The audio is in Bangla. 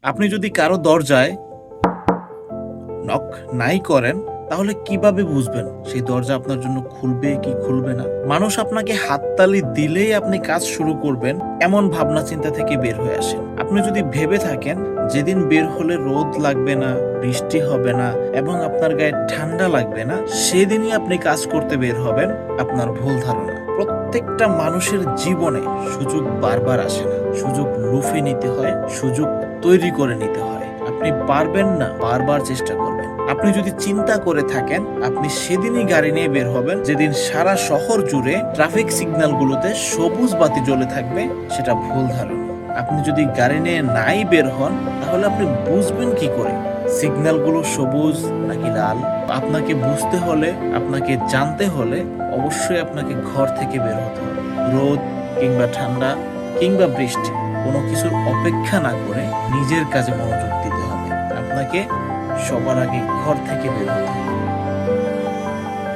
আপনি যদি কারো দরজায় নক নাই করেন তাহলে কিভাবে বুঝবেন সেই দরজা আপনার জন্য খুলবে কি খুলবে না? মানুষ আপনাকে হাততালি দিলেই আপনি কাজ শুরু করবেন এমন ভাবনা চিন্তা থেকে বের হয়ে আসেন। আপনি যদি ভেবে থাকেন যেদিন বের হলে রোদ লাগবে না, বৃষ্টি হবে না এবং আপনার গায়ে ঠান্ডা লাগবে না, সেদিনই আপনি কাজ করতে বের হবেন, আপনার ভুল ধারণা। প্রত্যেকটা মানুষের জীবনে সুযোগ বারবার আসে না, সুযোগ লুফে নিতে হয়, সুযোগ তৈরি করে নিতে হয়। আপনি পারবেন না, বারবার চেষ্টা করবেন। আপনি যদি চিন্তা করে থাকেন আপনি সেদিনই গাড়ি নিয়ে বের হবেন যেদিন সারা শহর জুড়ে ট্রাফিক সিগন্যালগুলোতে সবুজ বাতি জ্বলে থাকবে, সেটা ভুল ধারণা। আপনি যদি গাড়ি নিয়ে নাই বের হন তাহলে আপনি বুঝবেন কি করে সিগন্যালগুলো সবুজ নাকি লাল? আপনাকে বুঝতে হলে, আপনাকে জানতে হলে অবশ্যই আপনাকে ঘর থেকে বের হতে হবে। রোদ কিংবা ঠান্ডা কিংবা বৃষ্টি কোনো কিছুর অপেক্ষা না করে নিজের কাজে মনোযোগ দিতে হবে। আপনাকে সবার আগে ঘর থেকে বের হতে হবে।